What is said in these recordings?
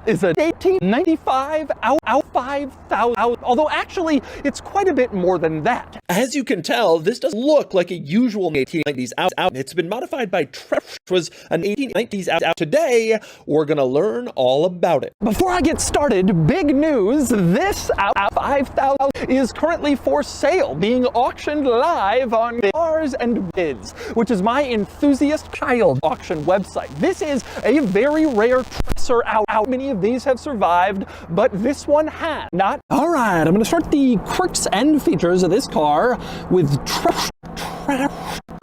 is a 1895 out 5000, although actually it's quite a bit more than that. As you can tell, this doesn't look like a usual 1890s out. It's been modified by Trevor, which was an 1890s out. Today, we're gonna learn all about it. Before I get started, big news, this out 5000 is currently for sale, being auctioned live on Cars and Bids, which is my enthusiast child auction website. This is a very rare Tresor out. Many of these have survived, but this one has not. All right, I'm gonna start the quirks and features of this car with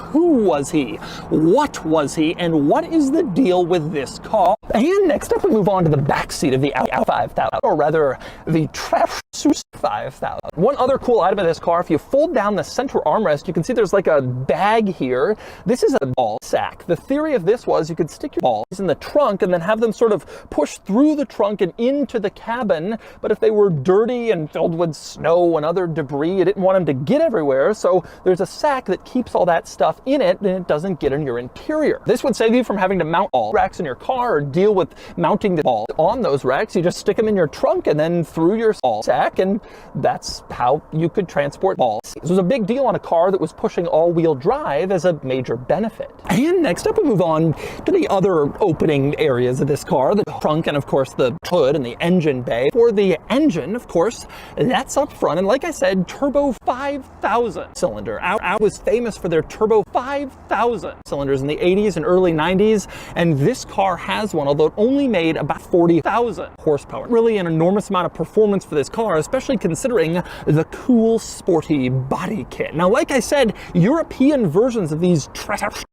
who was he? What was he? And what is the deal with this car? And next up, we move on to the back seat of the out 5000, or rather, the Trasus 5000. One other cool item of this car, if you fold down the center armrest, you can see there's like a bag here. This is a ball sack. The theory of this was you could stick your balls in the trunk and then have them sort of push through the trunk and into the cabin. But if they were dirty and filled with snow and other debris, you didn't want them to get everywhere. So there's a sack that keeps all that stuff in it and it doesn't get in your interior. This would save you from having to mount all racks in your car or deal with mounting the balls on those racks. You just stick them in your trunk and then through your ball sack, and that's how you could transport balls. This was a big deal on a car that was pushing all-wheel drive as a major benefit. And next up, we move on to the other opening areas of this car, the trunk and of course the hood and the engine bay. For the engine, of course, that's up front, and like I said, turbo 5000 cylinder. Out was famous for their turbo 5000 cylinders in the 80s and early 90s, and this car has one, although it only made about 40,000 horsepower. Really an enormous amount of performance for this car, especially considering the cool, sporty body kit. Now, like I said, European versions of these Trasus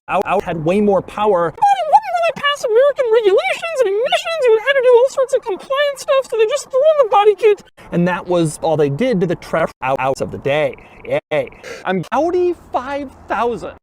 out had way more power. But it wouldn't really pass American regulations and emissions. You had to do all sorts of compliance stuff, so they just threw in the body kit. And that was all they did to the Trasus outs of the day. Yay. Audi 5000